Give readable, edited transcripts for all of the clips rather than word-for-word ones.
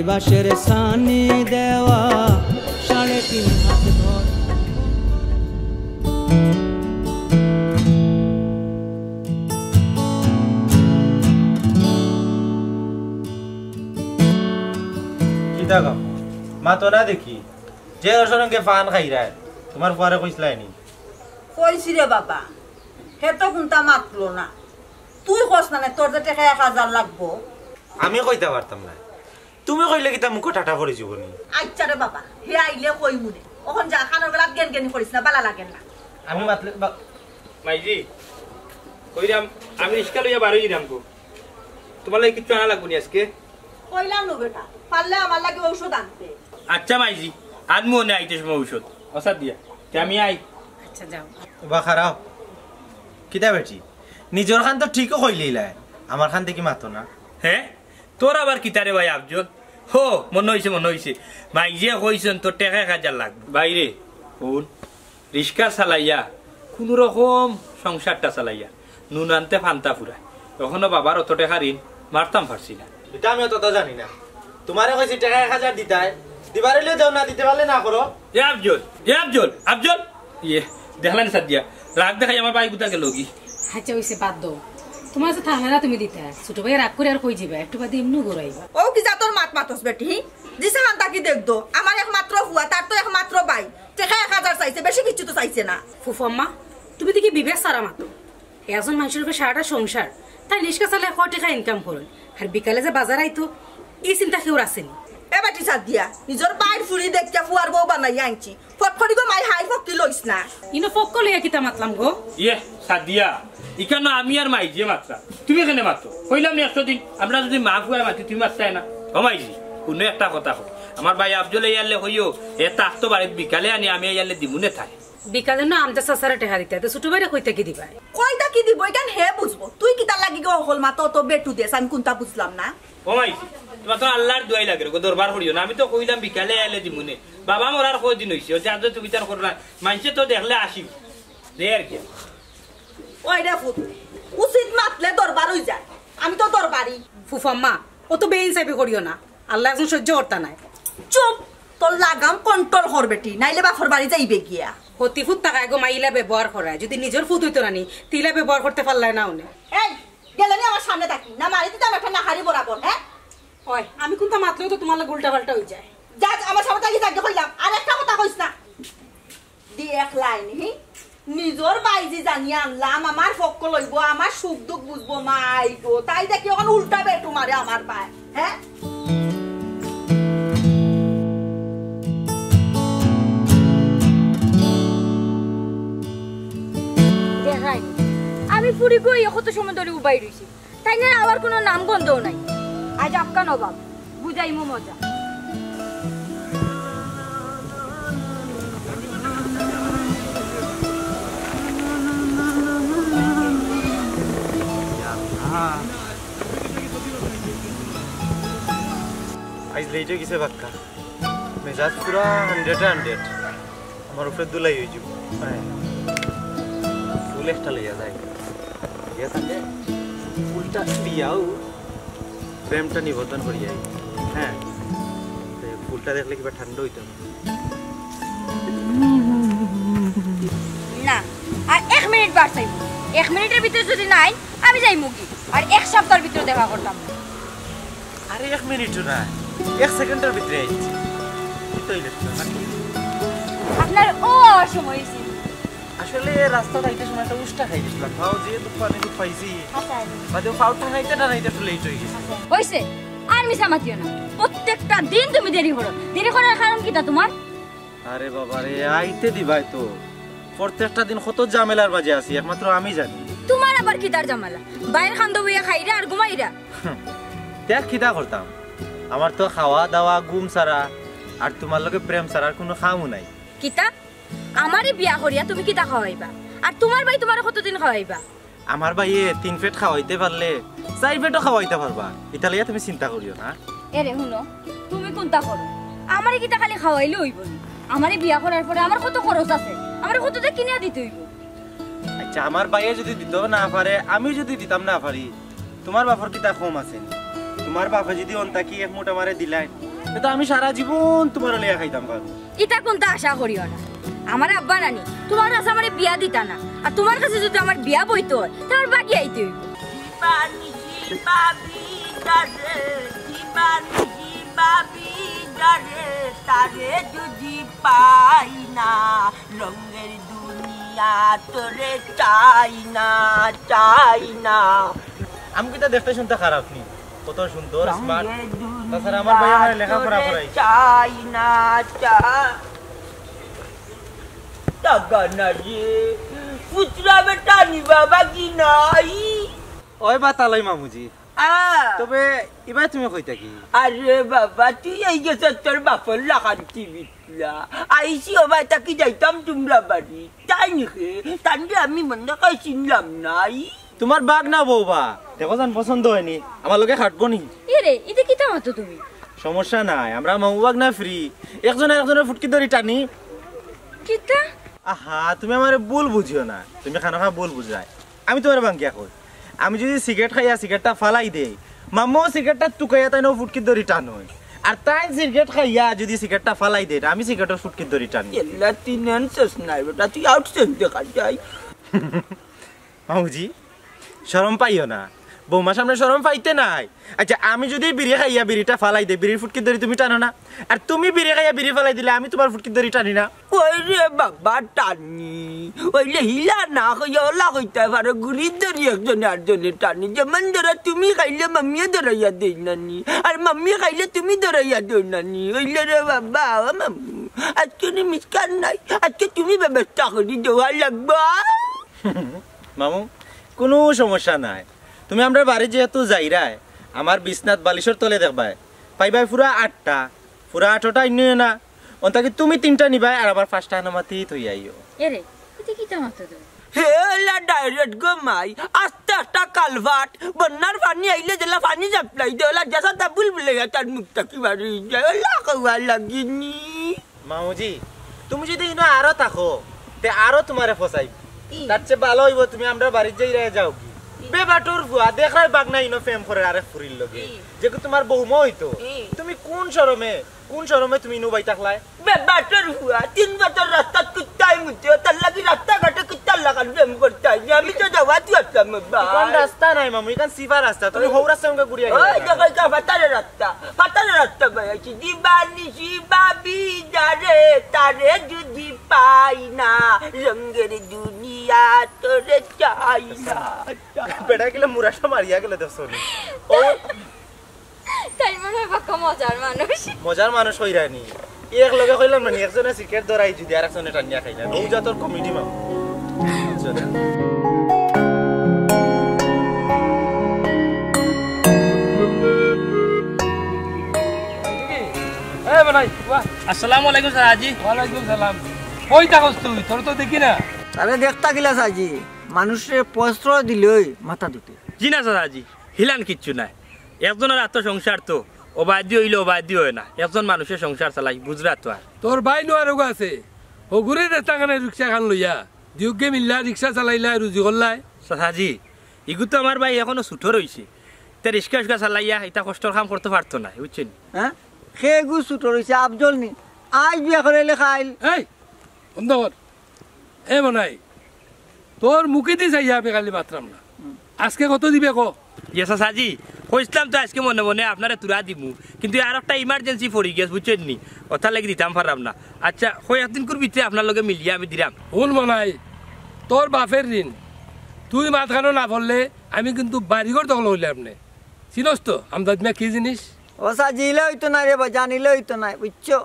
বাঁশের সানি দেওয়া 3.5 হাত ঘর। মা তো না দেখি যে রসনকে পান খাইরা তোমার পরে কইসলাইনি কইছি রে বাবা হে তো কোনটা মাতলো না তুই কস না তোর যে টাকা 1000 লাগবো আমি কইতে পারতাম না তুমি কইলে কি তা মুখ টাটা করে জীবনি আচ্ছা রে বাবা হে আইলে কই মুনে ওখন যা খানোর বেলা জ্ঞান জ্ঞান করিস না বালা লাগে না আমি মাতলে মাইজি কইরাম আমি রিস্কা লইয়া বারো দিলাম গো তোমার লাগে কিছু আনা লাগবো নি আজকে কইলাম নো বেটা পারলে আমার লাগে ঔষধ আনতে আচ্ছা মাইজি আজ মনে আইতে সময় ঔষধ অসাদ দিয়া আমি আই আচ্ছা যাও বা খারাপ কিতা বেটি নিজর খান তো ঠিকও কইলেইলা আমার খান থেকে মাতো না হ্যাঁ তোর আবার কিতারে ভাই আফজল হো মনে হইছে মাইজি কইছেন তোর টাকা 1000 লাগবে বাইরে কোন রিস্কা চালাইয়া কোন রকম সংসারটা চালাইয়া নুন আনতে ফান্তা ফুরায় তখনও বাবার অত টাকা ঋণ মারতাম পারছি না এটা আমি অত জানি না তোমারে কইছি টাকা 1000 দিতাই দিবারেলে যাও না দিতে পারলে না করো আফজল ইয়ে দেখলেন সাদিয়া রাগ দেখাই আমার ভাই গুতা গেল কি আচ্ছা হইছে বাদ দাও তোমার যে থামে না তুমি দিতে ছোট ভাই রাগ করে আর কই যাবে একটু বাদে এমনি ঘুরাইবা ও কি যা তোর মাতস বেটি দিছে হান তাকি দেখদো আমার একমাত্র হুয়া তার তো একমাত্র ভাই টাকা 1000 চাইছে বেশি কিছু তো চাইছে না ফুফু আম্মা তুমি দেখি বিবেক সারা মাতো একজন মানুষের উপরে সারাটা সংসার তাই নিষ্কা চালে 1 টাকা ইনকাম করেন আর বিকালে যে বাজার আইতো এই চিন্তা কেউ আসেনি এ বেটি সাদিয়া নিজর বাইর ফুরি দেখতে ফুয়ার বউ বানাই আনছি ফটফটি গো মাই হাই ফকি লইস না ইনো ফক্ক লইয়া কিতা মাতলাম গো ইয়ে সাদিয়া ইকানো আমি আর মাইজি মাত্রা তুমি কেনে মাত্র কইলাম নি 100 দিন আমরা যদি মা ফুয়া মাতি তুমি মাত্রাই না ও মাইজি কোনো একটা কথা কও আমার ভাই আফজল ইয়ালে হইও এ তাক তো বাড়ি বিকালে আনি আমি ইয়ালে দিমুনে থাই বিকালে না আমদা সাসারে টাকা দিতে তো ছোট ভাইরে কইতা কি দিবা কইতা কি দিব এখান হে বুঝবো তুই কিতা লাগি গো হল মা তো বেটু দেস আমি কোনটা বুঝলাম না ও মাইজি তোমার তো আল্লাহর দোয়াই লাগে গো দরবার করিও না আমি তো কইলাম বিকালে আইলে দিমুনে বাবা মরার কই দিন হইছে যে আজ তুমি বিচার করলা মানছে তো দেখলে আসি দেয়ার কি ওই রে ফুট উচিত মাতলে দরবার হই যায় আমি তো দরবারি ফুফু আম্মা ও তো বেইনসাইবি করিও না আল্লাহ একজন সহ্য করতা নাই চুপ তোর লাগাম কন্ট্রোল কর বেটি নাইলে বাফর বাড়ি যাইবে গিয়া হতি ফুট টাকা গো মাইলা ব্যবহার করায় যদি নিজের ফুট হইতো নানি তিলা ব্যবহার করতে পারলাই না উনি এই গেলে নি আমার সামনে থাকি না মারি দিতে আমার না হারি বরাবর হ্যাঁ হয় আমি কোনটা মাতলেও তো তোমার উল্টা পাল্টা হই যায় যা আমার সামনে থাকি যাকে কইলাম আর একটা কথা কইছ না দি এক লাইন হি নিজর বাইজি জানি আনলাম আমার পক্ষ লইব আমার সুখ দুঃখ বুঝবো মাই গো তাই দেখি ওখানে উল্টা বেটু মারে আমার পায় হ্যাঁ আমি পুরি গই কত সময় ধরে উবাই রইছি তাই না আবার কোনো নাম গন্ধও নাই আজ আপকা নবাব বুঝাইমু মজা আজ লেট হয়ে গেছে বাক্কা মেজাজ পুরা 100 আমার উপরে দুলাই হয়ে যাব ফুল একটা লইয়া যায় ইয়া থাকে ফুলটা দিয়াও প্রেমটা নিবেদন করি যাই হ্যাঁ ফুলটা দেখলে কিবা ঠান্ডা হইতো না আর 1 মিনিট বার চাইবো 1 মিনিটের ভিতরে যদি নাই আমি যাই মুগি আর 1 সপ্তাহের ভিতরে দেখা করতাম আরে 1 মিনিটও না 1 সেকেন্ডের ভিতরে আইছি তো ইলেকট্রিক নাকি আপনার ও সময় হইছে আসলে রাস্তা যাইতে সময় একটা উষ্টা খাই দিছিলাম খাও যে দোকানে তো পাইছি আচ্ছা বাদে ফাউটা নাইতে একটু লেট হয়ে গেছে হইছে আর মিছা মাতিও না প্রত্যেকটা দিন তুমি দেরি করার কারণ কিটা তোমার আরে বাবা রে আইতে দিবাই তো প্রত্যেকটা দিন কত ঝামেলার বাজে আছি একমাত্র আমি জানি তোমার আবার কিটার ঝামেলা বাইরে খান্দ বইয়া খাইরা আর ঘুমাইরা দেখ কিটা করতাম আমার তো খাওয়া দাওয়া ঘুম সারা আর তোমার লগে প্রেম সারা আর কোনো খামু নাই কিটা আমারই বিয়া করিয়া তুমি কিটা খাওয়াইবা আর তোমার ভাই তোমার কতদিন খাওয়াইবা আমার ভাইয়ে 3 পেট খাওয়াইতে পারলে 4 পেটও খাওয়াইতে পারবা এটা লইয়া তুমি চিন্তা করিও না এরে শুনো তুমি কোনটা করো আমারই কিটা খালি খাওয়াইলে হইব আমারই বিয়া করার পরে আমার কত খরচ আছে আমার কতটা কিনে দিতে হইব আচ্ছা আমার ভাইয়ে যদি দিতে না পারে আমি যদি দিতাম না পারি তোমার বাপর কিটা কম আছে তোমার বাপে যদি অন্তাকি এক মুঠ আমারে দিলাই তো আমি সারা জীবন তোমার লিয়া খাইতাম পারবো। ইটা কোনটা আশা করিও না। আমার আব্বা নানি তোমার কাছে আমার বিয়া দিতা না, আর তোমার কাছে যদি আমার বিয়া বইতো হয় তাহলে বাকি আইতে হইব। তারে যদি পাই না রঙের দুনিয়া তোরে চাই না চাই না। আমি কিটা দেখতে শুনতে খারাপ নি, কত সুন্দর স্মার্ট। তাছাড়া আমার ভাই আমার লেখাপড়া করাইছে। চাই না টাকা না রে পুত্রা বেটা নি বাবা কি নাই। ওই বাতালাই মামুজি, তবে এবার তুমি কইতা কি? আরে বাবা তুই এই গেছে তোর বাপর লাগান্তি বিটলা আইসি ও ভাই তাকে যাইতাম তোমরা বাড়ি তাই নাকি? তাহলে আমি মনে হয় চিনলাম নাই। তোমার বাঘ না বৌবা দেখো যান পছন্দ হয়নি, আমার লোকে খাটবো নি। এরে এটা কি তামাতো তুমি? সমস্যা নাই, আমরা মামু বাঘ না ফ্রি, একজনের ফুটকি ধরি টানি। কিতা? আহা তুমি আমার ভুল বুঝিও না, তুমি খানা খা ভুল বুঝাই। আমি তোমার বাঙ্কিয়া কই, আমি যদি সিগারেট খাইয়া সিগারেটটা ফালাই দেই, মামু সিগারেটটা টুকাইয়া তাই ফুটকি ধরি টান হয়। আর তাই সিগারেট খাইয়া যদি সিগারেটটা ফালাই দেয় আমি সিগারেটের ফুটকি ধরি টানি। এলা তিন আনসাস নাই বেটা, তুই আউটসেন্স দেখা যাই। মামুজি শরম পাইও না, বৌমার সামনে শরম পাইতে নাই। আচ্ছা আমি যদি বিড়ি খাইয়া বিড়িটা ফালাই দেই, বিড়ির ফুটকি ধরি তুমি টানো না? আর তুমি বিড়ি খাইয়া বিড়ি ফালাই দিলে আমি তোমার ফুটকি ধরি টানি না? ওই রে বাবা টানি, ওইলে হিলা না হইয়া ওলা হইতে পারে গুলি ধরি একজনে আরেকজনে টানি। যেমন ধরা তুমি খাইলে মাম্মিও ধরাইয়া দেই নানি, আর মাম্মি খাইলে তুমি ধরাইয়া দেই নানি। ওইলে রে বাবা ও মাম্মু আজকে মিসকান নাই, আজকে তুমি ব্যবস্থা করি দেওয়া লাগবা। মামু কোনো সমস্যা নাই, তুমি আমরা বাড়ি যেহেতু যাইরাই আমার বিছনাথ বালিশের তলে দেখবাই পাইবাই পুরা 8টা, পুরা 8টা নিয়ে না অন্তাকে তুমি 3টা নিবাই আর আবার 5টা নামাতি থই আইও। এরে এটা কি তামাতো তুমি? হেলা ডাইরেক্ট গো মাই আস্তে আস্তে কালভাট বন্যার পানি আইলে যেলা পানি জাপলাই দেলা জেসা তা বুলবুলে তার মুখটা কি বাড়ি যায় কওয়া লাগিনি। মামুজি তুমি যদি ইনো আরো থাকো তে আরো তোমারে ফসাই, তার চেয়ে ভালো হইব তুমি আমরা বাড়ি যাই যাও কি বেবাটোর ফুয়া দেখাই বাগ না ইনো ফেম করে আরে ফুরির লগে যে তোমার বউমা হইতো। তুমি কোন শরমে তুমি ইনো বাই থাকলাই? বেবাটোর ফুয়া 3 বছর রাস্তা কুত্তাই মুতে তার লাগি রাস্তা ঘাটে কুত্তার লাগান ফেম করতাই আমি তো যাওয়া তুই আসলাম বা কোন রাস্তা নাই মামু, এখান সিফা রাস্তা, তুমি হৌ রাস্তা সঙ্গে ঘুরিয়া গেলে। ওই দেখো কা ফাটারে রাস্তা বাইছি দিবানি শিবাবি যারে তারে যদি পাই না রঙের দুনিয়া তোরে চাই না। বেটা গেলে মুরাশা মারিয়া গেলে দেখছো নি? ও তাই মনে হয় বাক্কা মজার মানুষ হইরানি এক লগে কইলাম না একজনে সিগারেট ধরাই যদি আরেকজনে টানিয়া খাইলা ও জাতর কমিটি মামু। আসসালামু আলাইকুম সারাজি। ওয়ালাইকুম সালাম। কই থাকস তুই? তোর তো দেখি না। আরে দেখতা গিলা সাজি মানুষে প্রশ্রয় দিলই মাথা দুতে। জি না সারাজি, হিলান কিচ্ছু নাই। একজনের আত্মসংসার তো অবাধ্য হইলে অবাধ্য হয় না, একজন মানুষের সংসার চালাই বুঝরা তো। আর তোর ভাই নোয়ার আছে হগুরে রাস্তা কানে রিক্সা খান লইয়া দিউকে মিল্লা রিক্সা চালাইলা রুজি করলাই। সারাজি ইগু তো আমার ভাই এখনো ছুটো রয়েছে, তা রিক্সা চালাইয়া এটা কষ্টর কাম করতে পারতো না বুঝছেন? হ্যাঁ সে গু ছুটো রয়েছে আফজল নি আজ বিয়া করে লেখাইল। এই বন্ধ কর। এ মনাই তোর মুখে দিয়ে যাইয়া আমি কালি মাত্রাম না, আজকে কত দিবে ক? ইয়ে সাজি কইছিলাম তো আজকে মনে মনে আপনারা তুরা দিমু, কিন্তু আর একটা ইমার্জেন্সি পড়ি গেছে বুঝছেন নি, ওটা লাগি দিতাম পারলাম না। আচ্ছা কই একদিন করে ভিতরে আপনার লগে মিলিয়ে আমি দিলাম। ভুল মনাই তোর বাপের ঋণ তুই মাথানো না পড়লে আমি কিন্তু বাড়িঘর দখল হইলে আপনি চিনস তো আমদাদ মিয়া কি জিনিস? ও সাজিলে হইতো না রে বা জানিলে হইতো না বুঝছো।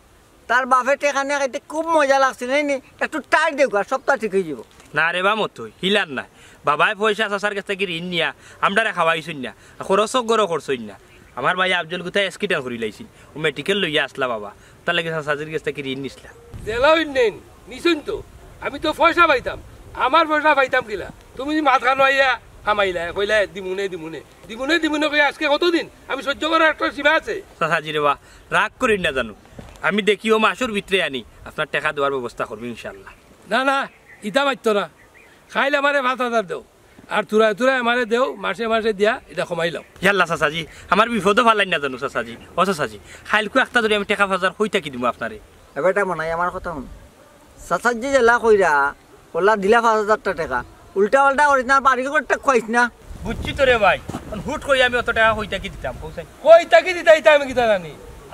তার বাপের টেকানে খাইতে খুব মজা লাগছে নাইনি, একটু টাইট দেখ আর সপ্তাহ ঠিক হয়ে যাব। না রে বা মতো হিলার না, বাবাই পয়সা চাষার কাছ থেকে ঋণ নিয়া আমরা খাওয়াইছুন না, খরচক গড় করছুন না। আমার ভাই আফজল কোথায় স্কিটার করি লাইছিল, ও মেডিকেল লইয়া আসলা বাবা, তার লাগে চাষাজির কাছ থেকে ঋণ নিসলা। জেলাও নেন নিশুন তো, আমি তো পয়সা পাইতাম, আমার পয়সা পাইতাম কিলা? তুমি মাথানো আইয়া হামাইলা কইলা দিমুনে দিমুনে দিমুনে দিমুনে কই আজকে কতদিন আমি সহ্য করার একটা সীমা আছে। চাষাজি রে বা রাগ করি না জানো, আমি দেখি ও মাসুর ভিতরে আনি আপনার টাকা দেওয়ার ব্যবস্থা করবো ইনশাল্লাহ। না না ইটা মারতো না, খাইলে আমারে 5,000 দেও, আর তুরা তুরা আমারে দেও মাসে মাসে দিয়া এটা কমাইলাম ইয়াল্লা চাচাজি আমার বিপদও ভাল না জানো চাচাজি ও চাচাজি খাইলকু একটা ধরে আমি টাকা বাজার হই থাকি দিব আপনারে এবারটা মনাই আমার কথা শুন চাচাজি জেলা কইরা ওলা দিলা 5,000 টাকা উল্টা পাল্টা অরিজিনাল বাড়ি করতে কইস না বুঝছি তো রে ভাই হুট করে আমি অত টাকা হই থাকি দিতাম পৌঁছাই কই তাকি দিতাইতা আমি কিতা জানি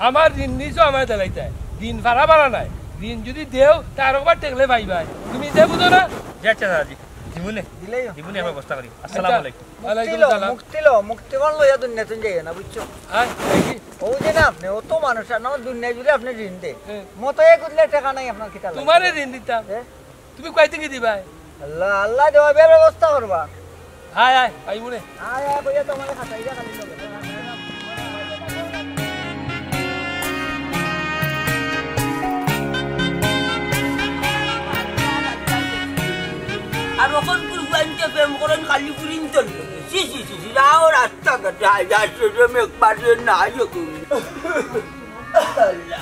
আমার ঋণ নিছো আমার দেলাইতা ঋণ ভাড়া বাড়া নাই ঋণ যদি দেও তার একবার টেকলে ভাই ভাই তুমি দে বুঝো না যাচ্ছা চাচাজি দিমুনে দিলেই দিমুনে ব্যবস্থা করি আসসালামু আলাইকুম ওয়ালাইকুম সালাম মুক্তি কোন লইয়া দুনিয়া তুই যাই না বুঝছো আয় দেখি ও যে না আপনি ও তো মানুষ আর না দুনিয়া জুড়ে আপনি ঋণ দে মতো এক উঠলে টাকা নাই আপনার কিতা লাগে তোমারে ঋণ দিতাম তুমি কই থেকে দিবা আল্লাহ আল্লাহ দেওয়া ব্যবস্থা করবা আয় আয় আই মুনে আয় আয় কইয়া তোমার খাতাইয়া খালি লগে আর ওখান কুরবানিতে প্রেম করেন খালি পুরিন চল সি সি সি রাও রাস্তা কাটা যাচ্ছে যে একবারে না যখন আল্লাহ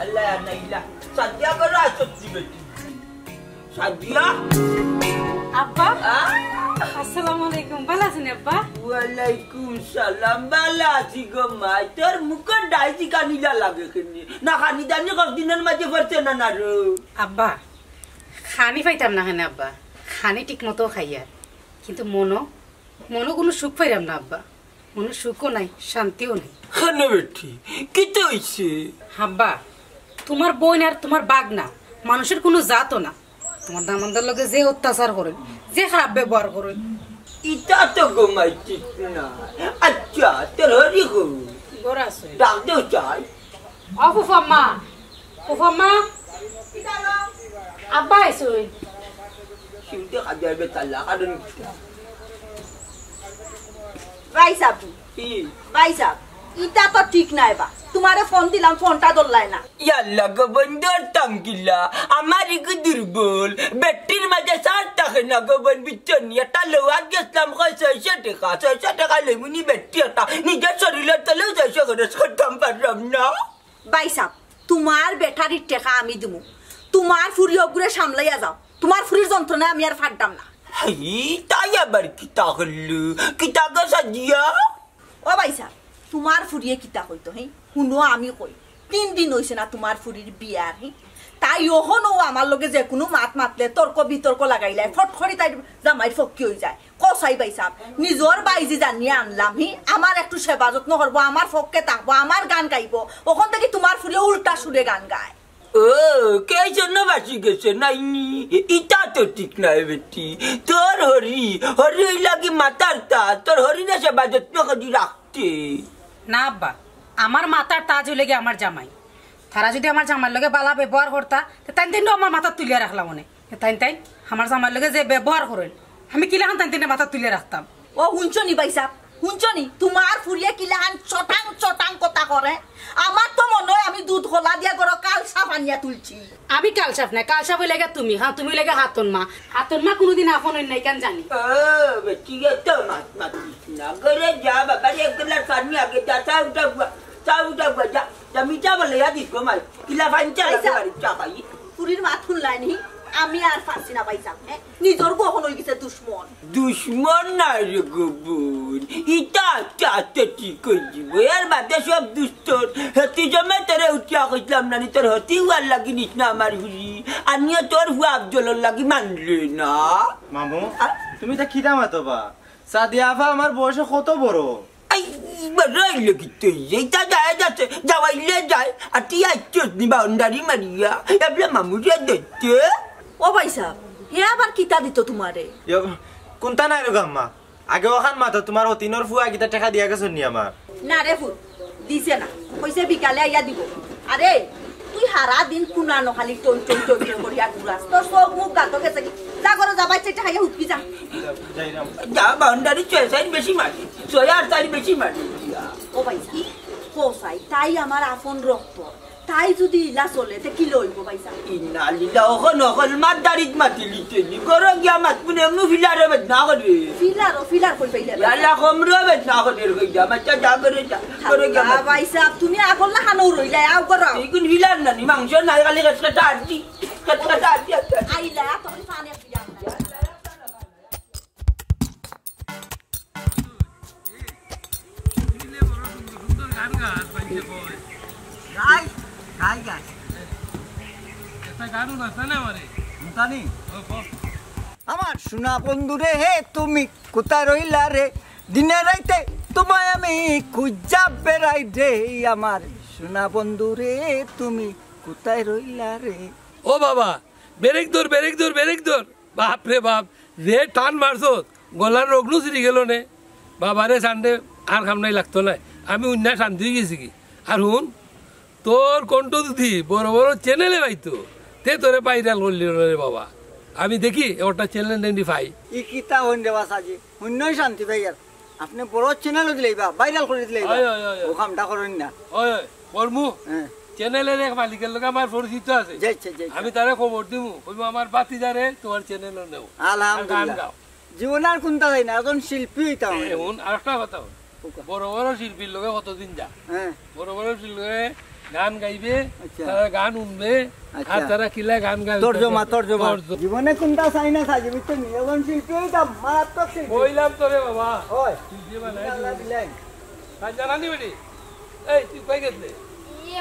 আল্লাহ নাইলা সাদিয়া করো সত্যি বেটি সাদিয়া আব্বা আসসালামু আলাইকুম ভালো আছেন আব্বা ওয়ালাইকুম সালাম বালা আছি গো মা তোর মুখ ডাইজি কানিলা লাগে কেনে না খানি জানি কতদিনের মাঝে পড়ছে না না রো আব্বা খানি পাইতাম না কেন আব্বা খানি ঠিক মতো খাইয়ার কিন্তু মনো কোনো সুখ পাইলাম না আব্বা মনো সুখও নাই শান্তিও নাই খানে বেটি কি তো হইছে আব্বা তোমার বোন আর তোমার বাঘ না মানুষের কোনো জাতও না তোমার দামানদার লগে যে অত্যাচার করেন যে খারাপ ব্যবহার করেন ইটা তো ঘুমাইছি না আচ্ছা তোর হরি গো গোরা আছে ডাক দেও চাই ও ফুফাম্মা আব্বা আইসুই শুনতে হাজার বেতালা কারণ ভাইসাব কি ভাইসাব ইটা তো ঠিক নাই বা তোমারে ফোন দিলাম ফোনটা ধরলাই না ইয়াল্লা গো বন্ধর তামকিলা আমার ইগু দুর্বল বেটির মাঝে সার থাকে না গো বন বিচনি এটা লোয়াত গেছলাম কয় 600 টাকা লেমুনি বেটি এটা নিজের শরীরের তলেও 600 করে খতম পারলাম না ভাইসাব তোমার ব্যাটারির টাকা আমি দিমু তোমার ফুরি অগুরে সামলাইয়া যাও তোমার ফুরির যন্ত্রণা আমি আর ফাটতাম না হাই তাই আবার কিতা হল্লু কিতা গো সাজিয়া ও ভাইসাব তোমার ফুরিয়ে কিতা কইতো হে শুনো আমি কই 3 দিন হইছে না তোমার ফুরির বিয়ার হে তাই ওহনো আমার লগে যে কোনো মাতলে তর্ক বিতর্ক লাগাইলাই ফটফড়ি তাই জামাই ফক্কি হই যায় কসাই ভাইসাব নিজর বাইজি জানিয়ে আনলাম হি আমার একটু সেবা যত্ন করবো আমার ফককে থাকবো আমার গান গাইবো ওখান থেকে তোমার ফুরিয়ে উল্টা সুরে গান গায় ও কে জন্য বাঁচি গেছে নাইনি ইটা তো ঠিক নাই বেটি তোর হরি লাগি মাতার তা তোর হরি না সেবা যত্ন করি রাখতে না আব্বা আমার মাথার তাজ হইলে গিয়ে আমার জামাই তারা যদি আমার জামাইয়ের লগে বালা ব্যবহার করতা তাই দিন আমার মাথা তুলিয়া রাখলাম মনে তাই আমার জামাইয়ের লগে যে ব্যবহার করেন আমি কিলাখান তাই দিনে মাথা তুলিয়া রাখতাম ও শুনছনি ভাইসাব শুনছনি তোমার ফুরিয়ে কিলাখান চটাং কথা করে আমার তো মনে হয় আমি দুধ খোলা দিয়া করো কাল সাফ আনিয়া তুলছি আমি কালসাফ নাই কালসাফ হইলে তুমি হ্যাঁ তুমি লাগে হাতন মা কোনোদিন আপন নাই কেন জানি বেটি তো মাত না করে যা বাবা এক গ্লাস পানি আগে যা চাউটা যা মিঠা বলে দিস গো মাই কিলা ফাইনচা বাড়ি চা খাই ফুরির মাত শুনলাই নি আমি আর পারছি না ভাইসাব নিজর গহন হয়ে গেছে দুশ্মন নাই রে গোবন ইটা চাতে ঠিক হয়ে যাব এর বাদে সব দুস্তর হতি জমে তোরে উঠিয়া কইলাম না তোর হতি হুয়ার লাগি নিস না আমার হুরি আমিও তোর হুয়া আফজলের লাগি মানলে না মামু তুমি তা খিদা মাতো বা সাদিয়া আফা আমার বয়স কত বড় আই বড়াইলে কি তুই এইটা যায় যাচ্ছে যাওয়াইলে যায় আর তুই আইছিস নি বাউন্ডারি মারিয়া এবলে মামুরিয়া দেখতে ও ভাইসাব হে আবার কিতা দিত তোমারে কোনটা নাই রে গাম্মা আগে ওখান মাতো তোমার অতিনর ফুয়া কিতা টাকা দিয়া গেছ নি আমার না রে ফুল দিছে না কইছে বিকালে আইয়া দিব আরে তুই হারা দিন কুনানো খালি টন করিয়া ঘুরাস তোর সব মুখ গাতো গেছে কি যা করে যাবাই চেটা খাইয়া উঠবি যা যা বাউন্ডারি 6 সাইড বেশি মারি 6 সাইড বেশি মারি ও ভাইসা কোসাই তাই আমার আপন রক্ত তাই যদি ইলা চলে তে কি লইব ভাইসা ইন্না লিল্লাহ ওখন মাত দারিত মাতিলিতে নি গর গিয়া মাত পুনে নু ফিলারে বেদ না করে ফিলার কই পাইলা আল্লাহ কমরো বেদ না করে গিয়া মাচা যা করে যা করে গিয়া ভাইসা তুমি আগল্লা খানো রইলা আও করো ইগুন ফিলার না নি মাংস না খালি কাটা আদি আইলা তুমি পানি ফিলা গাই গাই গাই একটা গানও নাচা না আমারে জানি ও কো আমার সোনা বন্ধু রে হে তুমি কোথায় রইলা রে দিনে রাইতে তোমায় আমি খুঁজা বেড়াই রে আমার সোনা বন্ধু রে তুমি কোথায় রইলা রে ও বাবা ব্রেক দর বাপ রে বাপ রে টান মারছো গলার রগ্ন চিরি গেল নে বাবারে সানডে আর খাম নাই লাগতো না আমি উন্না শান্তি গেছি কি আর হুন তোর কণ্ঠ যদি বড় বড় চ্যানেলে পাইতো তে তোরে পাইরাল করলি রে বাবা আমি দেখি ওটা চ্যানেল নেন্ডি পাই ই কিতা হইন দেবা সাজি শূন্যই শান্তি ভাই আর আপনি বড় চ্যানেল দিলেইবা ভাইরাল করে দিলেইবা ওই, ওই, ওই। ও কামটা করেন না ওই বর্মু হ্যাঁ চ্যানেলের এক মালিকের লোক আমার পরিচিত আছে যাইছে যাইছে আমি তারে খবর দিমু কইবো আমার বাতি যারে তোমার চ্যানেল নেও গান আলহামদুলিল্লাহ গাও জীবন আর কোনটা যাই না একজন শিল্পী হইতাম এখন আর একটা কথা হল, বড় বড় শিল্পীর লোকে কতদিন যা হ্যাঁ বড় বড় শিল্পী গান গাইবে আচ্ছা। তারা গান শুনবে আচ্ছা। আর তারা কিলা গান গাইবে তর্জমা জীবনে কোনটা চাই না সাজি বুঝছেন একজন শিল্পী হইতাম মারাত্মক শিল্পী কইলাম তোরে বাবা হয় শিল্পী বানাই আল্লাহ দিলেন তাই জানানি বেটি এই তুই কই গেছলে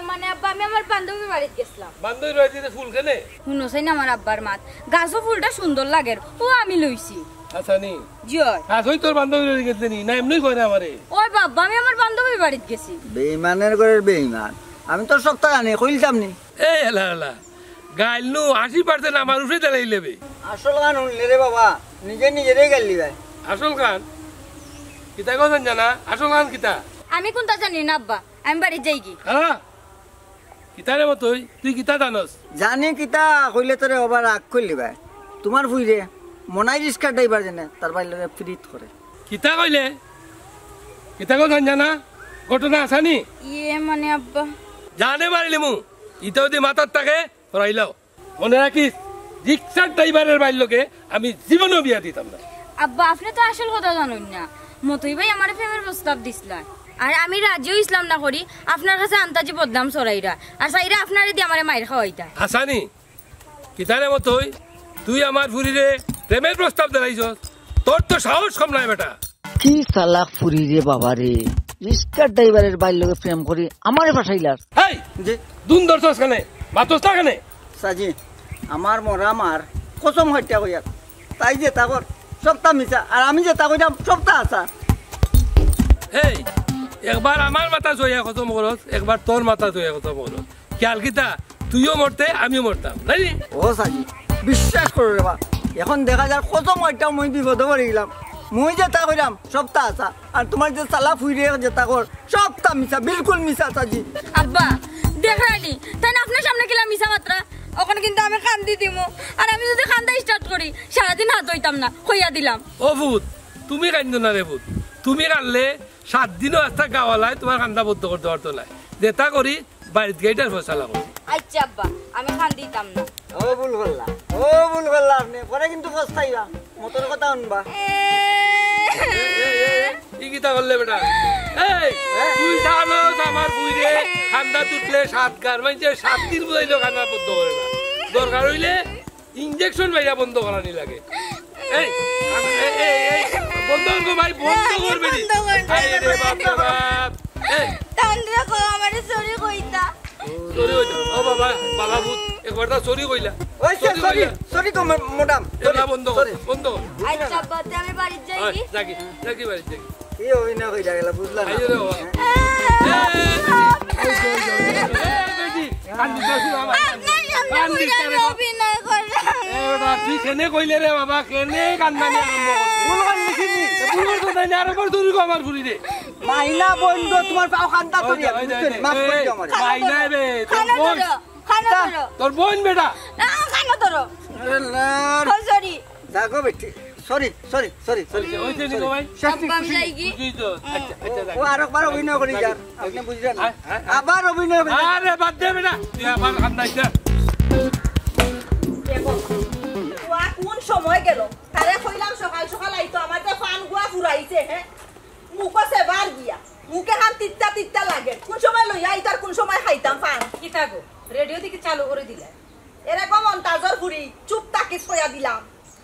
মানে আব্বা আমি আমার বান্ধবীর বাড়িতে গেছিলাম বান্ধবী রয়েছে ফুল কেনে শুনোছেন আমার আব্বার মাত গাছও ফুলটা সুন্দর লাগে ও আমি লইছি আচ্ছা নি জয় আসই তোর বান্ধবী রয়ে গেছলে নি না এমনি কই না আমারে ওই বাবা আমি আমার বান্ধবীর বাড়িতে গেছি বেঈমানের ঘরের বেঈমান আমি তো সব জানি কইলতাম নি এই হেলা হেলা গাইল নু 80% আমার উঠে দাঁড়াই লেবে আসল গান শুনলে রে বাবা নিজে নিজেরে গাইলি ভাই আসল গান কিতা কথা জানা আসল গান কিতা আমি কোনটা জানি না আব্বা আমি বাড়িতে যাই কি হ্যাঁ কিতারে মতই তুই কিতা জানস জানি কিতা কইলে তোরে আবার রাগ করলি ভাই তোমার ফুইরে মনাই রিস্কা ড্রাইভার জানে তার বাইরে ফ্রিত করে কিতা কইলে কিতা কথা জানা ঘটনা আসানি মানে আব্বা জানে মারিলে মু ইতাও দি মাথার থাকে রাইলাও মনে রাখিস রিক্সার ড্রাইভারের বাইরলোকে আমি জীবনও বিয়া দিতাম না আব্বা আপনি তো আসল কথা জানুন না মতই ভাই আমার প্রেমের প্রস্তাব দিছিলা আর আমি রাজিও ইসলাম না করি আপনার কাছে আন্তাজি বদনাম চড়াইরা আর চাইরা আপনারে দিয়ে আমারে মাইর খাওয়াইতা আসানি কিতারে মতই তুই আমার ফুরিরে প্রেমের প্রস্তাব দেখাইছস তোর তো সাহস কম নাই বেটা কি চালাক ফুরি রে বাবা রে রিস্কা ড্রাইভারের বাইরে প্রেম করি আমারে ফাসাইলার এই যে দুন দর্শস কানে মাতস না কানে সাজি আমার মরা মার কসম হত্যা কইয়া তাই যে তাকর সবটা মিছা আর আমি যে তা কইতাম সবটা আছা এই একবার আমার মাথা জয়া খতম করস একবার তোর মাথা জয়া খতম করস খেয়াল কিতা তুইও মরতে আমিও মরতাম নাই ও সাজি বিশ্বাস করো রে বা এখন দেখা যায় কসম হত্যা মই বিপদে পড়ে গেলাম মই যে তা কইতাম সবটা আছা আর তোমার যে চালা ফুইরে যে তাকর সবটা মিছা বিলকুল মিছা সাজি আব্বা দেখানি তাই না আপনার সামনে গেলাম মিশা মাত্রা ওখানে কিন্তু আমি কান্দি দিমু আর আমি যদি কান্দা স্টার্ট করি সারাদিন হাত হইতাম না কইয়া দিলাম ও ভূত তুমি কান্দ না রে ভূত তুমি কানলে 7 দিনও আস্তা গাওয়ালায় তোমার কান্দা বদ্ধ করতে পারতো না যেটা করি বাড়িতে গেইটার ফসলা করি আচ্ছা আব্বা আমি কান্দি দিতাম না ও ভুল করলা আপনি পরে কিন্তু পস্তাইবা মতর কথা শুনবা কি কিতা করলে বেটা এই তুই জানোস আমার বুইরে ঠান্ডা তুটলে 7 গার মানে 7 দিন বুঝাইলো কান্না বন্ধ করে না দরকার হইলে ইনজেকশন মাইরা বন্ধ করানি লাগে এই এই বন্ধ করো ভাই বন্ধ করবে নি আরে রে বাপ রে বাপ এই তান্দ্রা কো আমারে সরি কইতা সরি হইতা ও বাবা বাবা ভূত একবার তা সরি কইলা ওই সরি তো ম্যাডাম এটা বন্ধ কর বন্ধ কর আচ্ছা আব্বা তে আমি বাড়িতে যাই কি যাকি যাকি বাড়ি যাকি কি অভিনয় কইরা গেলা বুঝলা না আইও রে বাবা বেটি কান্দি তো আমার কান্দি করে অভিনয় করলাম এবার তুই কেনে কইলে রে বাবা কেনে কান্দানি আরম্ভ করলি ভুল করে লিখিনি ভুল করতে না আরম্ভ তুই আমার ফুলি দে মাইনা বন্ধ তোমার পাও খান্তা করি মাফ করে দাও আমারে মাইনা বে খানা ধরো তোর বোন বেটা না খানা ধরো আরে লার সরি দেখো বেটি সরি ওইতে নিগো ভাই আব্বা আমি যাই কি বুঝি তো আচ্ছা আচ্ছা ও আরেকবার অভিনয় করি যান আপনি বুঝলেন আবার অভিনয় করি আরে বাদ দে বেটা তুই আমার কান্দাইছ দেখো ওয়া কোন সময় গেল তারে কইলাম সকাল সকাল আইতো আমার তো ফান গুয়া ফুরাইছে হ্যাঁ মুখে সেবার গিয়া মুখে হাত তিত্তা লাগে কোন সময় লই আইতো আর কোন সময় খাইতাম ফান কি থাকো রেডিও দিকে চালু করে দিলে এরকম অন্তাজর ফুরি চুপ তাকিস কইয়া দিলাম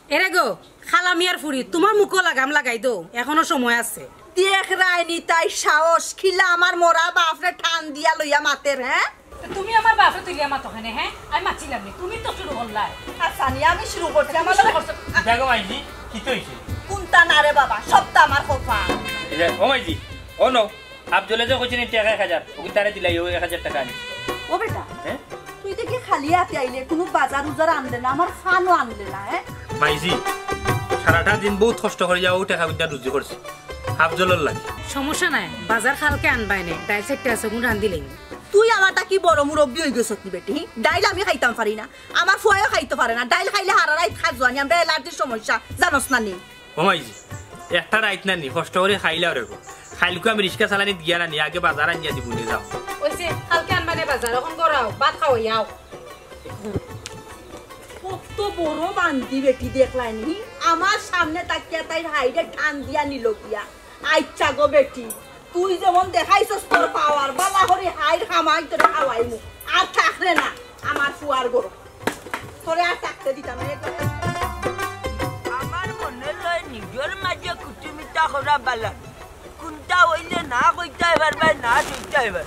এরে গো খালা মিয়ার ফুরি তোমার মুখও লাগাম লাগাই দো এখনো সময় আছে দেখ রাইনি তাই সাহস খিলা আমার মরা বাপরে ঠান দিয়া লইয়া মাতের হ্যাঁ তুমি আমার বাপে তুলিয়া মাতো খানে হ্যাঁ আমি মাছিলাম নি তুমি তো শুরু করলাই আচ্ছা নিয়ে আমি শুরু করছি আমার দেখো মাইজি কি তো হইছে কোনটা না রে বাবা সবটা আমার খোফা ও মাইজি ও নো আব্দুল্লাহ যে কইছেন টাকা 1000 ওকে তারে দিলাই ও 1000 টাকা আনি ও বেটা হ্যাঁ তুই দেখি খালি হাতে আইলে কোনো বাজার উজার আনলে না আমার ফানও আনলে না হ্যাঁ মাইজি সারাটা দিন বহুত কষ্ট করে যাও টাকা বিদ্যা রুজি করছি আব্দুল্লাহ লাগে সমস্যা নাই বাজার খালকে আনবাই নে ডাইল সেটটা আছে গুণ রান দিলেন তুই আমারটা কি বড় মুরব্বী হয়ে গেছ কি বেটি ডাইল আমি খাইতাম পারি না আমার ফুয়াও খাইতে পারে না ডাইল খাইলে হারারাই খাজুয়ানি আমরা এলার্জির সমস্যা জানোস না নি ও মাইজি একটা রাইত না নি কষ্ট করে খাইলা রে খাইলকো আমি রিক্সা চালানি দিয়া না নি আগে বাজার আনিয়া দিব নি যাও ওইছে খালকে আনবাই বাজার এখন গরাও ভাত খাওয়াইয়াও কত বড় বান্দি বেটি দেখলাইনি আমার সামনে তাকিয়া তাই হাইডে ঠান দিয়া নিল গিয়া আইচ্ছা গো বেটি তুই যেমন দেখাইছস তোর পাওয়ার বাবা হরি হাইড খামাই তোর খাওয়াইমু আর থাকলে না আমার ফুয়ার গরু তোরে আর থাকতে দিতাম না আমার মনে লয় নিজের মাঝে কুটুমিতা করা বালা কোনটা হইলে না কইতে পারবে না শুনতে পারবে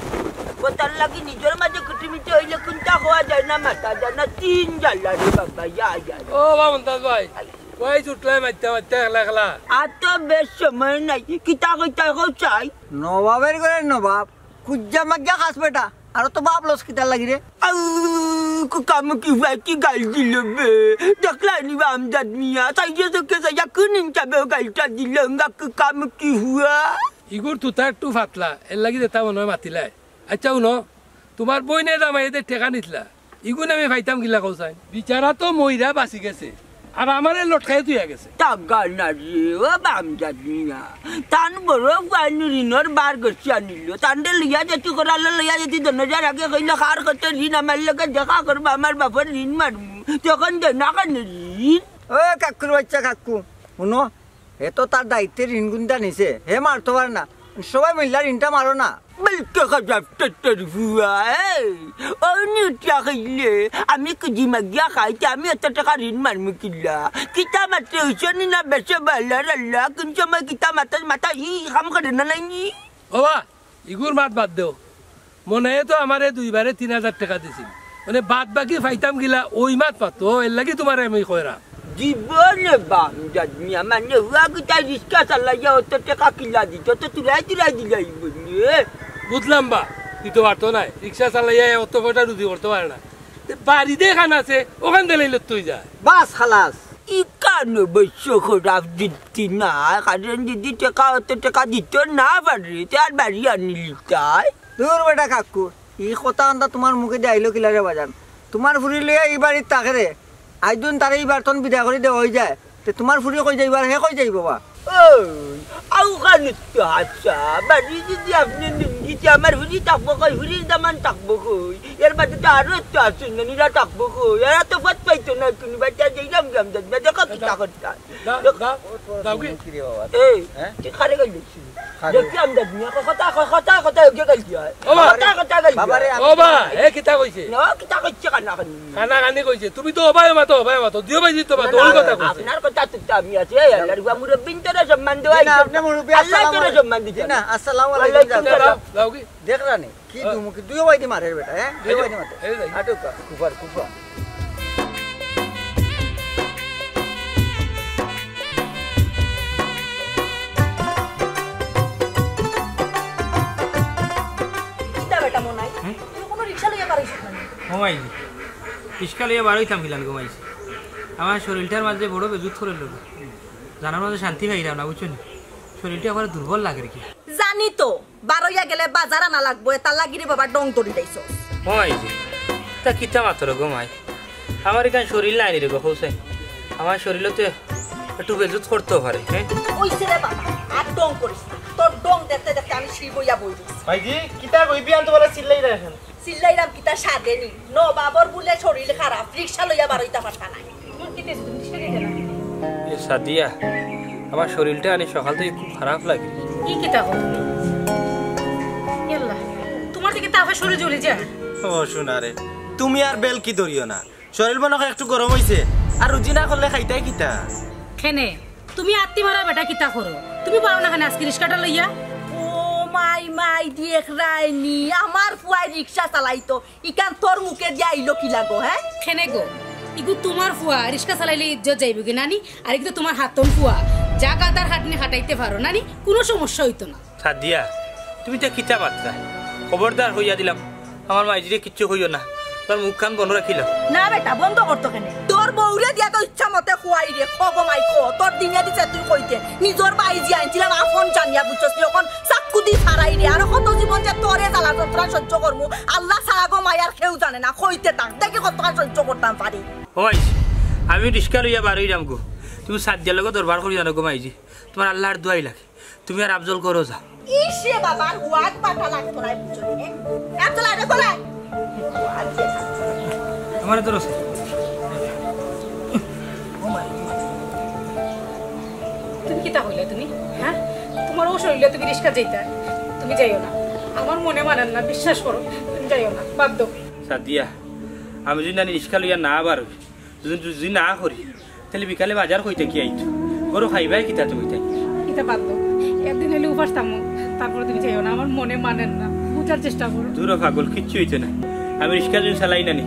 কোথার লাগি নিজের মাঝে কুটুমিতা হইলে কোনটা হওয়া যায় না মাথা যায় না তিন জ্বালা রে বাবা ইয়া ও বামন্তাজ ভাই ওই চুটলাই মারতে মারতে একলা একলা আর তো বেশ সময় নাই কিতা কইতে চাই নবাবের করে নবাব কুজ্জা মাজ্জা খাস বেটা আর তো বাপ লস কিতা লাগি রে কাম কি ভাই কি গাল দিল বে দেখলানি বা আমজাদ মিয়া তাই যে তোকে যা কুনিন চাবে গালটা দিল কাম কি হুয়া ইগুর তুতা একটু ফাতলা এর লাগি দেতা মনে হয় মাতিলাই আচ্ছা শুনো তোমার বইনে দামাই এদের টেকা নিতলা ইগুন আমি ভাইতাম গিলা কৌসাই বিচারা তো মহিলা বাঁচি গেছে আর আমার লটকাই তুই গেছে টাকা না রে ও আমজাদ মিয়া তান বড় ঋণর বার গছি আনিল তান্ডে লিয়া যেতে করালে লিয়া যেতে 2000 আগে কইলে কার কত ঋণ আমার লগে দেখা করবা আমার বাপের ঋণ মারমু তখন দেনা কেন ঋণ ও কাকুর বাচ্চা কাকু শুনো হে তো তার দায়িত্বে ঋণ গুনটা নিছে হে মারতে পারে না সবাই মিল্লা ঋণটা মারো না বলতে খারাপ তোর ভুয়া অনুটা খাইলে আমি কুজি মাগিয়া খাইতে আমি এত টাকা ঋণ মারমু কিলা কিতা মাত্র হইছনি না বেশে বালার আল্লাহ কোন সময় কিতা মাতার মাথা ই কাম করে না নাই বাবা ইগুর মাত বাদ দেও মনে তো আমারে 2 বারে 3000 টাকা দিছিল মানে বাদ বাকি ফাইতাম গিলা ওই মাত পাতো এর লাগি তোমার আমি কইরা জীবনে বামজাদ মিয়া মানে হুয়া কিতা রিস্কা চালাইয়া অত টাকা কিলা দিত তো তুলাই দিলাই বলে বুঝলাম বা দিতে পারতো না রিক্সা চালাইয়া অত কটা রুজি করতে পারে না বাড়িতে খান আছে ওখান থেকে লইলে তুই যা বাস খালাস ইকানো বৈশ্য খারাপ দিতি না কারণ যদি টাকা অত টাকা দিত না পারে তার বাড়ি আনিলি তাই দূর বেটা কাকু এই কথা আন্দা তোমার মুখে দিয়ে আইলো কিলারে বাজান তোমার ফুরি লইয়া এই বাড়ির তাকে রে আইজুন তারে এই বার্তন বিদা করে দেওয়া হয়ে যায় তে তোমার ফুরি কই যাইবার হে কই যাইব বা ওখানে তো আচ্ছা বাড়ি যদি আপনি নিতে আমার হুড়ি থাকবো কই হুড়ির দামান থাকবো কই এর বাদে তো আরো তো আসুন না নিরা থাকবো কই এরা তো বাদ পাইতো না তুমি বাচ্চা যাইলাম গামজাদ না দেখো কি করতা দাও কি এই তুই খারে গেল দেখি আমদাদ মিয়া কথা ওকে গেল যায় কথা গেল বাবারে ও বা এ কিতা কইছে না কিতা কইছে খানা খানি কইছে তুমি তো অবায় মাতো দিও ভাই তো মাতো ওই কথা কইছে আপনার কথা তো আমি আছে আল্লাহর গো মুরব্বিন তোরা সম্মান দেওয়া না আপনি মুরব্বি আল্লাহ তোরা সম্মান দিতে না আসসালামু আলাইকুম দাও কি দেখ রানি কি দুমুখি দুই বাইদি মারে বেটা হ্যাঁ দুই বাইদি মারে এই যাই আটুকা কুফা কিতা বেটা মনাই তুই কোনো রিকশা লইয়া পারিস না ঘুমাই ইস্কালে বারোইতাম গিলান ঘুমাইছি আমার শরীরটার মাঝে বড় বেজুত করে লোক জানার মাঝে শান্তি পাইলাম না বুঝছো শরীরটা আমার দুর্বল লাগে কি জানি তো বারইয়া গেলে বাজার আনা লাগবো তার লাগিরে বাবা ডং তরি দাইছ ঘুমাইছি তা কিতা মাত্র ঘুমাই আমার এখানে শরীর নাই রে গো হোসেন আমার শরীরে তো একটু বেজুত করতেও পারে হ্যাঁ ওইছে রে বাবা আর ডং করিস না তোর ডং দেখতে দেখতে আমি শির বইয়া বই দিছি ভাইজি কিতা কইবি আনতে বলে চিল্লাই রাখেন চিল্লাইরাম কিতা সাদেনি ন বাবর বলে শরীর খারাপ রিকশা লইয়া বারইতা পারতা নাই এ সাদিয়া আমার শরীরটা আনি সকাল থেকে খুব খারাপ লাগে কি কিতা কর ইয়াল্লা তোমার দিকে তাফা শরীর জ্বলে যায় ও শোনা রে তুমি আর বেল কি ধরিও না শরীর মনে একটু গরম হইছে আর রুজি না করলে খাইতাই কিতা খেনে তুমি আত্মি মারা বেটা কিতা করো তুমি পারো না কেন আজকে রিস্কাটা লইয়া ও মাই দেখ রাইনি আমার ফুয়াই রিক্সা চালাইতো ইকান তোর মুখে দিয়া আইলো কি লাগো হ্যাঁ খেনে গো ইগু তোমার ফুয়া রিস্কা চালাইলে ইজ্জত যাইবে কি নানি আর ইগু তোমার হাতন ফুয়া যা কাদার হাটনি হাঁটাইতে পারো নানি কোনো সমস্যা হইতো না সাদিয়া তুমি তো কিতা বার্তা খবরদার হইয়া দিলাম আমার মাইজিরে কিচ্ছু হইও না তোর মুখখান বন্ধ রাখিল না বেটা বন্ধ করতো কেন তোর বউরে দিয়া তো ইচ্ছা মতে খুয়াই রে খগো মাই খো তোর দিনে দিছে তুই কইতে নিজর বাইজি আনছিলাম আপন জানিয়া বুঝছস এখন চাকু দি ফারাই রে আর কত জীবন যে তোরে জ্বালা যন্ত্রণা সহ্য করমু আল্লাহ ছাড়া গো মায়ার কেউ জানে না কইতে তাক দেখি কত সহ্য করতাম পারি ও মাইজি আমি রিস্কা লইয়া বার হইলাম গো তুমি সাদিয়ার লগে দরবার করি জানো গো মাইজি তোমার আল্লাহর দোয়াই লাগে তুমি আর আফজল করো যা ইসে বাবার ওয়াক পাটা লাগতো না বুঝছো নে এত লাগে তো লাগে আমার তো রসে তুমি কিতা হইলে তুমি হ্যাঁ তোমার ও শরীরে তুমি রিস্কা যাইতা তুমি যাইও না আমার মনে মানেন না বিশ্বাস করো তুমি যাইও না বাদ দাও সাদিয়া আমি যদি নানি রিস্কা লইয়া না বার হই যদি না করি তাহলে বিকালে বাজার কইতে কি আইতো গরু খাইবাই কিতা তুমি তাই কিতা বাদ দাও একদিন হলে উপাস থামো তারপরে তুমি যাইও না আমার মনে মানেন না বুঝার চেষ্টা করো দূর পাগল কিচ্ছু হইতো না আমি রিস্কা যদি চালাই নানি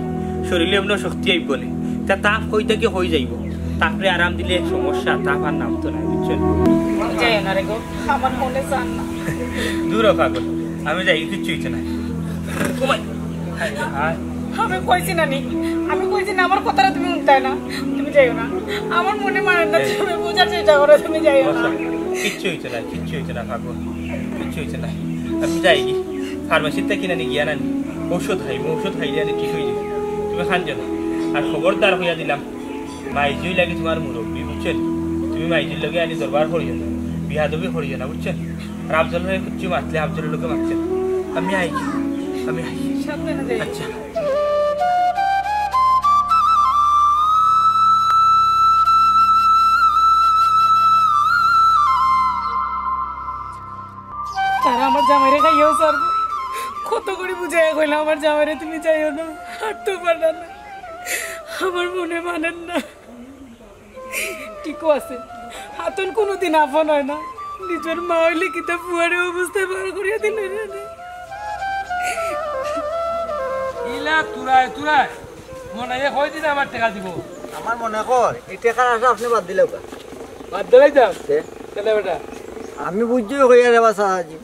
শরীরে এমন শক্তি আইব না তা তাপ কইতে কি হয়ে যাইব তারপরে আরাম দিলে সমস্যা তাপ আর নাম তো নাই বুঝছেন যাইও না রে গো আমার মনে চান না দূর পাগল আমি যাই কিচ্ছু হইতো না আমি কইছি নানি আমি কইছি না আমার কথাটা তুমি উঠতাই না তুমি যাইও না আমার মনে মানেন না তুমি বুঝার চেষ্টা করো তুমি যাইও না কিচ্ছু হইতো না পাগল কিচ্ছু হইতো না আমি যাই কি ফার্মেসিতে কিনা নি গিয়া নানি ঔষধ খাইলে আনি ঠিক হয়ে যাবে তুমি খান জানো আর খবরদার হইয়া দিলাম মাইজুই লাগে তোমার মুরব্বী বুঝছেন তুমি মাইজুর লগে আনি দরবার করিও না বিহাদবি করিও না বুঝছেন আর আফজলের কিচ্ছু মাতলে আফজলের লোকে মাতছেন আমি আই সাবধানে যাই আচ্ছা তারা আমার জামাইরে খাইও স্যার কত করে বুঝাই কইলাম আমার জামাইরে তুমি যাইও না হাঁটতে পারলা না আমার মনে মানেন না ঠিকও আছে হাতন কোনোদিন আপন হয় না নিজের মা হইলে কিতা ফুয়ারে অবস্থায় বার করিয়া দিল ইলা তুরাই মনে হয় কয়দিন আমার টাকা দিব আমার মনে কর এই টাকার আশা আপনি বাদ দিলেও কা বাদ দিলাই যাও কেন বেটা আমি বুঝছি কইয়া রে বাসা আজি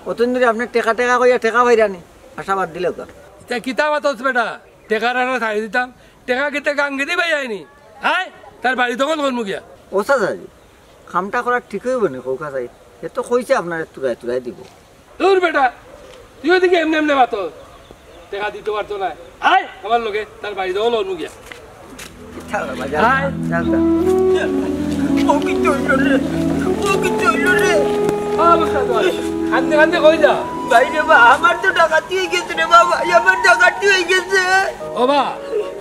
অতদিন ধরে আপনি টেকা কইয়া টেকা ভাইরানি আশা বাদ দিলেও কা তা কিতা বাতস বেটা টেকা রানা ছাড়ি দিতাম টেকা কেটে গাঙ্গে দিয়ে ভাই আইনি হাই তার বাড়ি তখন করমু গিয়া ওসা আজি কামটা করা ঠিক হইব নি কৌকা চাই এ তো কইছে আপনার তুরাই দিব দূর বেটা তুই ওদিকে এমনি বাতস টেকা দিতে পারতো না আয় আমার লোকে তার বাড়ি তখন করমু গিয়া কান্দে কই যা বাইরে বা আমার তো ডাকাতি হয়ে গেছে রে বাবা আমার ডাকাতি হয়ে গেছে ও বা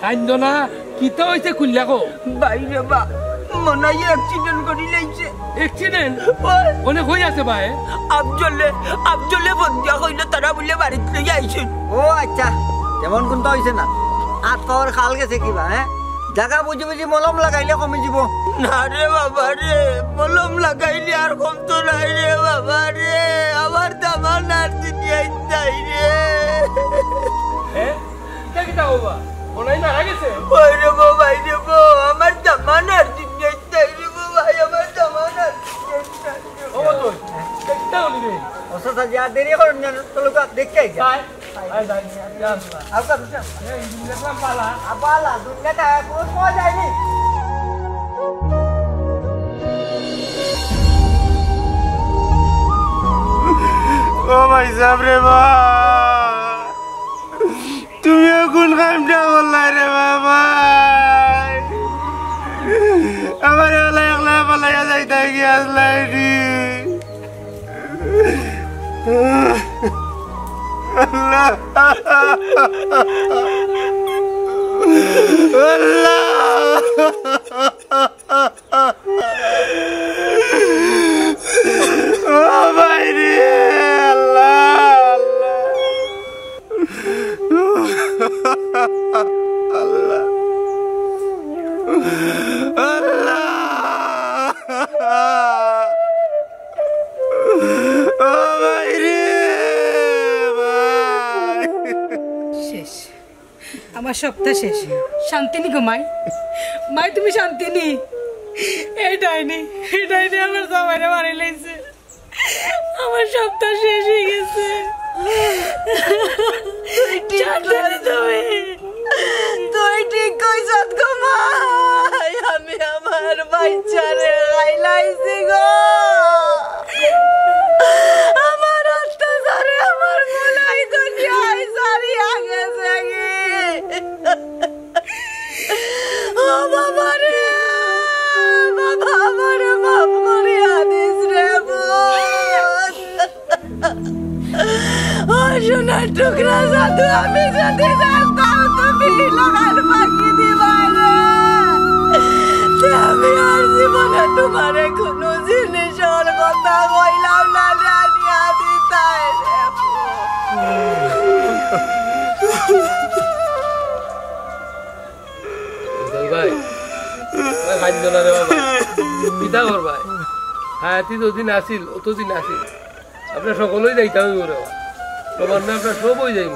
কান্দ না কিতা হইছে খুললা কো বাইরে বা মনে হয় অ্যাক্সিডেন্ট করি লাইছে অ্যাক্সিডেন্ট অনেক হই আছে ভাই আফজলে বন্ধা কইলো তারা বলে বাড়িতে লই আইছেন ও আচ্ছা তেমন কোনটা হইছে না হাত পাওয়ার খাল গেছে কিবা হ্যাঁ জায়গা বুঝি বুঝি মলম লাগাইলে কমে যাব না রে বাবা রে মলম লাগাইলে আর কমতো নাই রে বাবা রে আমার দামান আর দুনিয়ায় নাই রে কিতা হবা মনাই না গেছে ওই রে বাবা আমার দামান আর দুনিয়ায় নাই রে বাবা আমার দামান আর দুনিয়ায় নাই রে ও তো কিতা হলি রে ওসা সাজিয়া দেরি করেন না তো লোক দেখতে যাই আই যাই যা আপকা দুটা এই দেখলাম পালা আবালা দুনিয়াটা কোন পাওয়া যায়নি ও ভাই সাহেব রে বা তুমি কোন কামটা করলা রে বাবা আমার একলা পালাইয়া যাইতে গিয়ে আসলাই রে আল্লাহ ও ভাই রে আল্লাহ আমার সপ্তাহ শেষ শান্তিনি গো মাই মাই তুমি শান্তিনি এটাই নেই আমার জামাইরে মারি লাইছে আমার সপ্তাহ শেষ হয়ে গেছে তুই ঠিক কইছত গো মাই আমি আমার বাচ্চারে খাইলাইছি গো আমার অত্যাচারে আমার মলাই দুনিয়ায় সারিয়া গেছে ও বাবা রে বাবা আমার বাপ করিয়া দিস রে ও সোনার টুকরা সাধু আমি যদি জানতাম তুমি লাগার বাকি দিবা রে আমি আর জীবনে তোমারে কোনো জিনিসের কথা কইলাম না জানিয়া দিতাই রে ভাই খাদ্য না রে বাবা পিতা কর ভাই হায়াতি যতদিন আসিল অতদিন আসিল আপনার সকলেই যাইতে হবে রে তোমার না আপনার সব হয়ে যাইব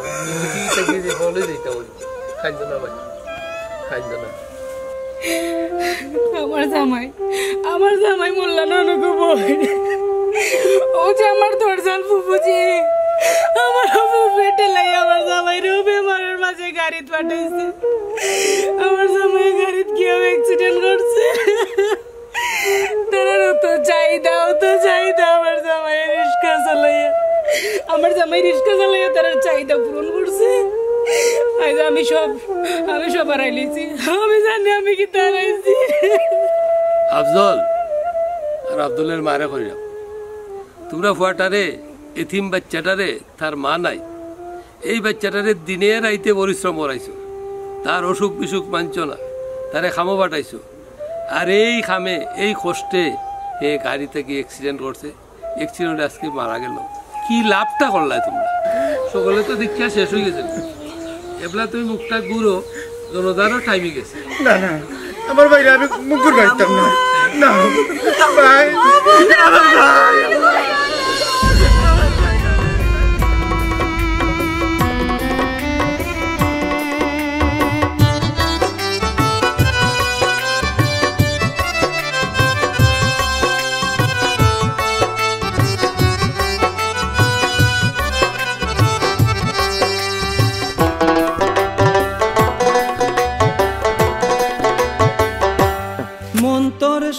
সকলেই যাইতে হবে খাদ্য না ভাই খাদ্য না আমার জামাই মোল্লা নানকু বই ও যে আমার দরজাল ফুফুজি আমার ফুফু টেলাই আমার জামাইরেও বেমারের মাঝে গাড়িত পাঠাইছে আমার জামাই গাড়িত গিয়ে অ্যাক্সিডেন্ট করছে তারা তো চাহিদা আমার জামাই রিক্সা চালাইয়া তারা চাহিদা পূরণ করছে আমি সব হারাইছি আমি জানি আমি কি হারাইছি আফজল আর আব্দুলের মারে কইরা তোমরা ফুয়াটারে এতিম বাচ্চাটারে তার মা নাই এই বাচ্চাটারে দিনে রাইতে পরিশ্রম করাইছো তার অসুখ বিসুখ মানছ না তারে খামো পাঠাইছো আর এই খামে এই কষ্টে এ গাড়ি থেকে অ্যাক্সিডেন্ট করছে অ্যাক্সিডেন্টে আজকে মারা গেল কি লাভটা করলাই তোমরা সকলে তো দীক্ষা শেষ হয়ে গেছে এবলা তুমি মুখটা গুঁড়ো জনদারও টাইমে গেছে না না আমার বাইরে আমি মুখের বাইতাম না না ভাই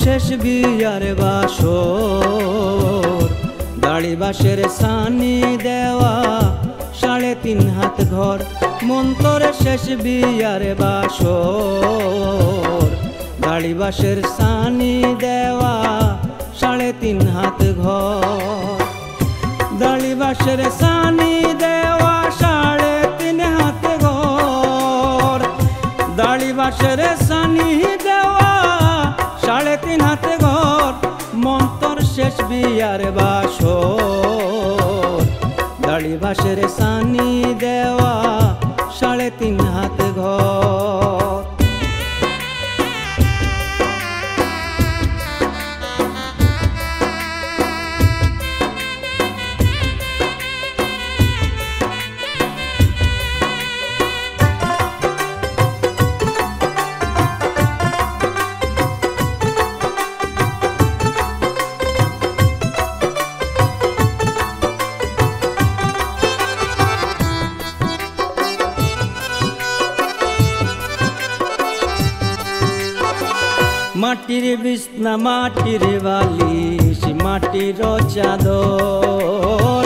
শেষ বিয়ার বাসর দাড়ি বাসের সানি দেওয়া 3.5 হাত ঘর মন্তর শেষ বিয়ার বাসর দাড়ি বাসের সানি দেওয়া 3.5 হাত ঘর দাড়ি বাসের সানি দেওয়া 3.5 হাত ঘর দাড়ি বাসের সানি দেওয়া 3.5 হাত ঘর মন্তর শেষ বিয়ার বাসর দাড়ি বাসের সানি দেওয়া 3.5 হাত ঘর মাটির বিছনা মাটির বালিশ মাটির চাদর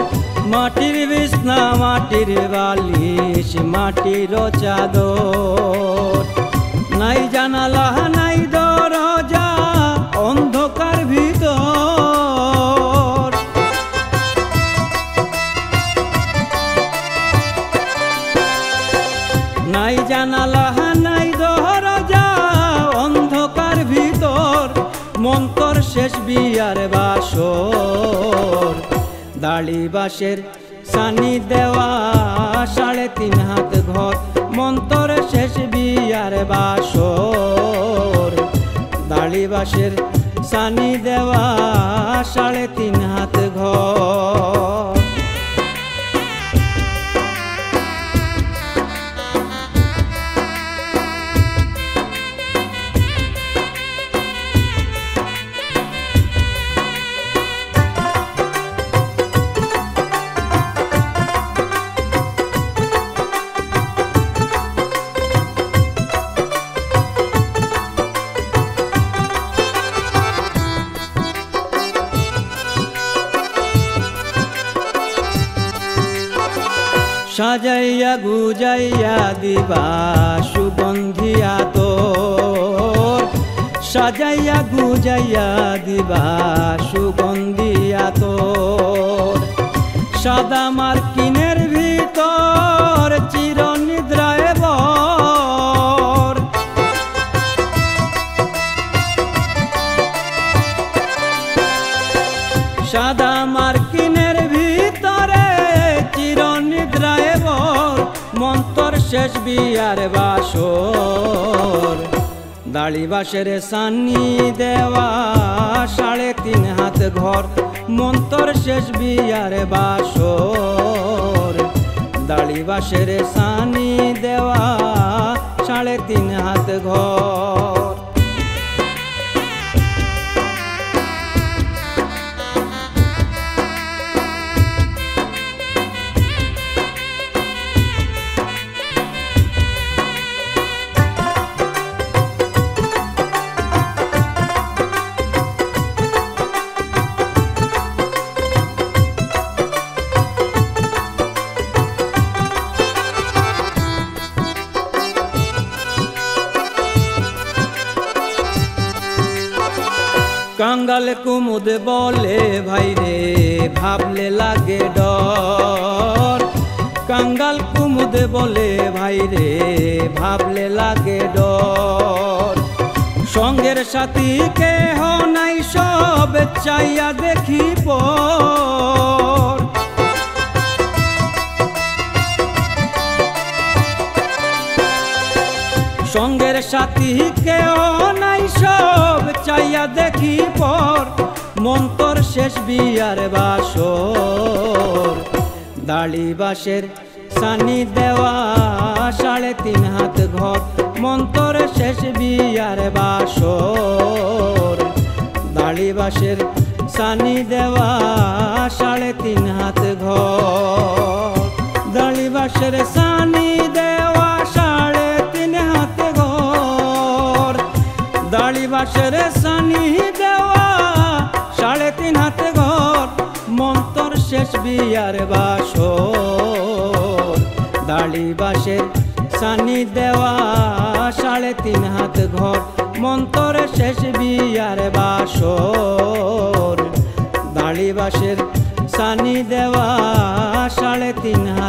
মাটির বিছনা মাটির বালিশ মাটির চাদর নাই জানালা নাই দরজা অন্ধকার ভিতর নাই জানালা নাই দরজা অন্ধকার ভিতর মন্তর শেষ বিয়ার বাসর দাড়ি বাসের সানি দেওয়া 3.5 হাত ঘর মন্তর শেষ বিয়ার বাসর দাড়ি বাসের সানি দেওয়া 3.5 হাত ঘর সাজাইয়া গুজাইয়া দিবা সুগন্ধিয়া তোর সাজাইয়া গুজাইয়া দিবা সুগন্ধিয়া তোর সাদা মার্কিনের ভিতর চিরনিদ্রায় বর সাদা মার্কিনের ভিতরে চিরনিদ্রায় বর মন্তর শেষ বিয়ার বাসর দাড়ি বাসের সানি দেওয়া 3.5 হাত ঘর মন্তর শেষ বিয়ার বাসর দাড়ি বাসের সানি দেওয়া 3.5 হাত ঘর কাঙ্গাল কুমুদ বলে ভাই রে ভাবলে লাগে ডর কাঙ্গাল কুমুদ বলে ভাই রে ভাবলে লাগে ডর সঙ্গের সাথী কেহ নাই সব চাইয়া দেখি পর সঙ্গের সাথী কেহ নাই সব চাইয়া দেখি পর মন্তর শেষ বিয়ার বাসর দাড়ি বাসের সানি দেওয়া 3.5 হাত ঘর মন্তর শেষ বিয়ার বাসর দাড়ি বাসের সানি দেওয়া 3.5 হাত ঘর দাড়ি বাসের সানি দেওয়া 3.5 হাত ঘর দাড়ি বাসের সানি দেওয়া 3.5 হাত ঘর মন্তর শেষ বিয়ার বাসর দাড়ি বাসের সানি দেওয়া 3.5 হাত ঘর মন্তর শেষ বিয়ার বাসর দাড়ি বাসের সানি দেওয়া 3.5 হাত